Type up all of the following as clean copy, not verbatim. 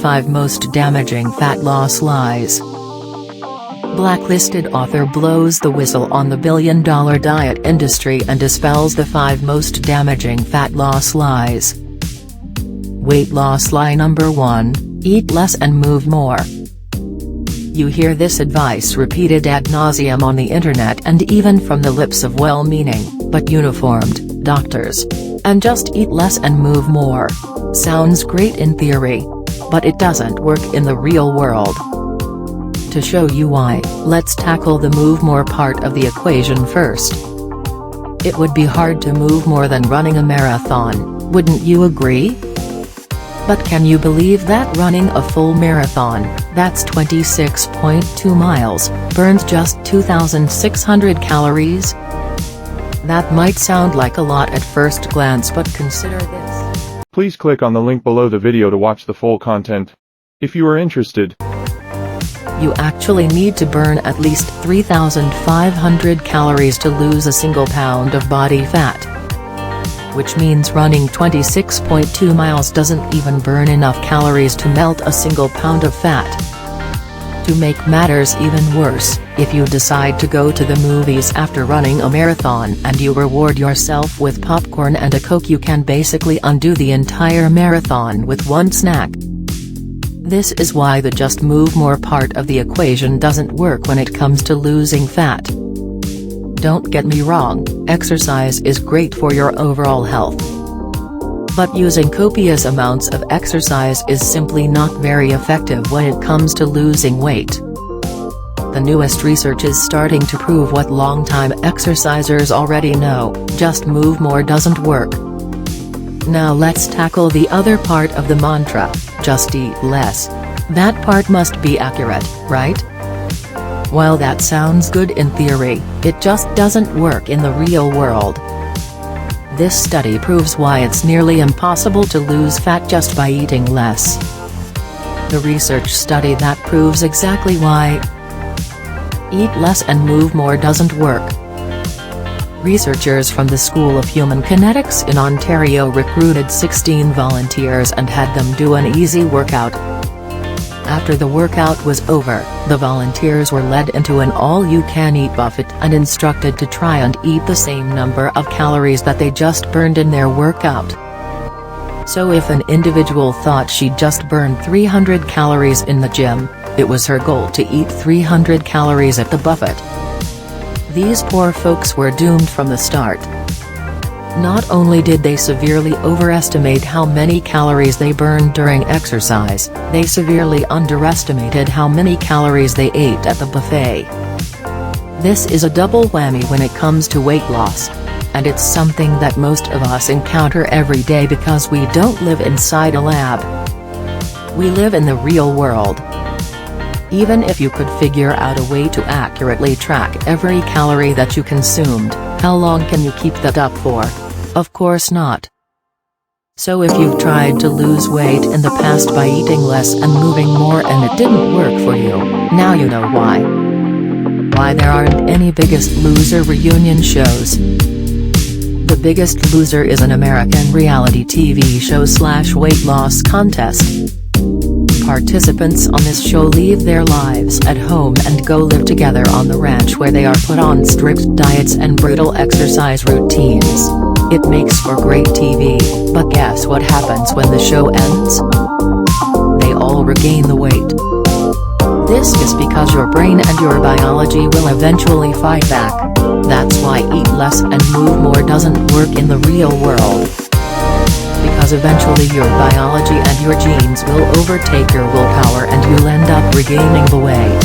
5 Most Damaging Fat Loss Lies. Blacklisted author blows the whistle on the billion-dollar diet industry and dispels the 5 most damaging fat loss lies. Weight loss lie number 1, eat less and move more. You hear this advice repeated ad nauseum on the internet and even from the lips of well-meaning, but uniformed, doctors. And just eat less and move more. Sounds great in theory. But it doesn't work in the real world. To show you why, let's tackle the move more part of the equation first. It would be hard to move more than running a marathon, wouldn't you agree? But can you believe that running a full marathon, that's 26.2 miles, burns just 2,600 calories? That might sound like a lot at first glance, but consider this. Please click on the link below the video to watch the full content. If you are interested, you actually need to burn at least 3,500 calories to lose a single pound of body fat. Which means running 26.2 miles doesn't even burn enough calories to melt a single pound of fat. To make matters even worse, if you decide to go to the movies after running a marathon and you reward yourself with popcorn and a Coke, you can basically undo the entire marathon with one snack. This is why the just move more part of the equation doesn't work when it comes to losing fat. Don't get me wrong, exercise is great for your overall health. But using copious amounts of exercise is simply not very effective when it comes to losing weight. The newest research is starting to prove what longtime exercisers already know: just move more doesn't work. Now let's tackle the other part of the mantra, just eat less. That part must be accurate, right? While that sounds good in theory, it just doesn't work in the real world. This study proves why it's nearly impossible to lose fat just by eating less. The research study that proves exactly why eat less and move more doesn't work. Researchers from the School of Human Kinetics in Ontario recruited 16 volunteers and had them do an easy workout. After the workout was over, the volunteers were led into an all-you-can-eat buffet and instructed to try and eat the same number of calories that they just burned in their workout. So if an individual thought she'd just burned 300 calories in the gym, it was her goal to eat 300 calories at the buffet. These poor folks were doomed from the start. Not only did they severely overestimate how many calories they burned during exercise, they severely underestimated how many calories they ate at the buffet. This is a double whammy when it comes to weight loss. And it's something that most of us encounter every day because we don't live inside a lab. We live in the real world. Even if you could figure out a way to accurately track every calorie that you consumed, how long can you keep that up for? Of course not. So if you've tried to lose weight in the past by eating less and moving more and it didn't work for you, now you know why. Why there aren't any Biggest Loser reunion shows. The Biggest Loser is an American reality TV show / weight loss contest. Participants on this show leave their lives at home and go live together on the ranch where they are put on strict diets and brutal exercise routines. It makes for great TV, but guess what happens when the show ends? They all regain the weight. This is because your brain and your biology will eventually fight back. That's why eat less and move more doesn't work in the real world. Because eventually your biology and your genes will overtake your willpower and you'll end up regaining the weight.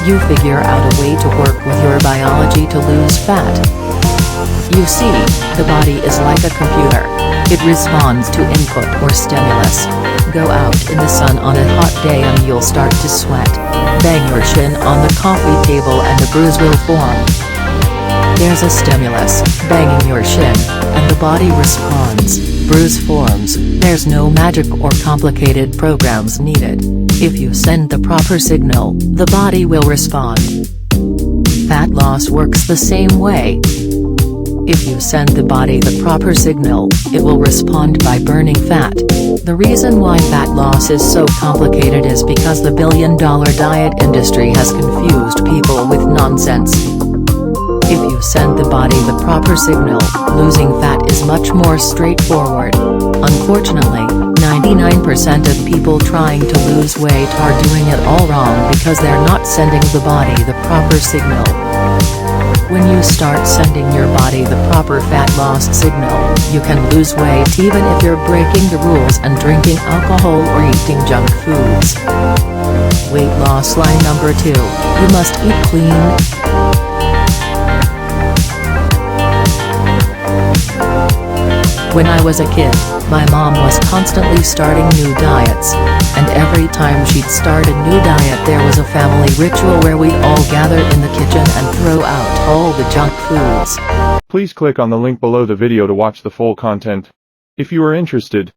You figure out a way to work with your biology to lose fat. You see, the body is like a computer. It responds to input or stimulus. Go out in the sun on a hot day and you'll start to sweat. Bang your shin on the coffee table and a bruise will form. There's a stimulus, banging your shin, and the body responds, bruise forms. There's no magic or complicated programs needed. If you send the proper signal, the body will respond. Fat loss works the same way. If you send the body the proper signal, it will respond by burning fat. The reason why fat loss is so complicated is because the billion-dollar diet industry has confused people with nonsense. If you send the body the proper signal, losing fat is much more straightforward. Unfortunately, 99% of people trying to lose weight are doing it all wrong because they're not sending the body the proper signal. When you start sending your body the proper fat loss signal, you can lose weight even if you're breaking the rules and drinking alcohol or eating junk foods. Weight loss line number 2, you must eat clean. When I was a kid, my mom was constantly starting new diets, and every time she'd start a new diet there was a family ritual where we'd all gather in the kitchen and throw out all the junk foods. Please click on the link below the video to watch the full content. If you are interested,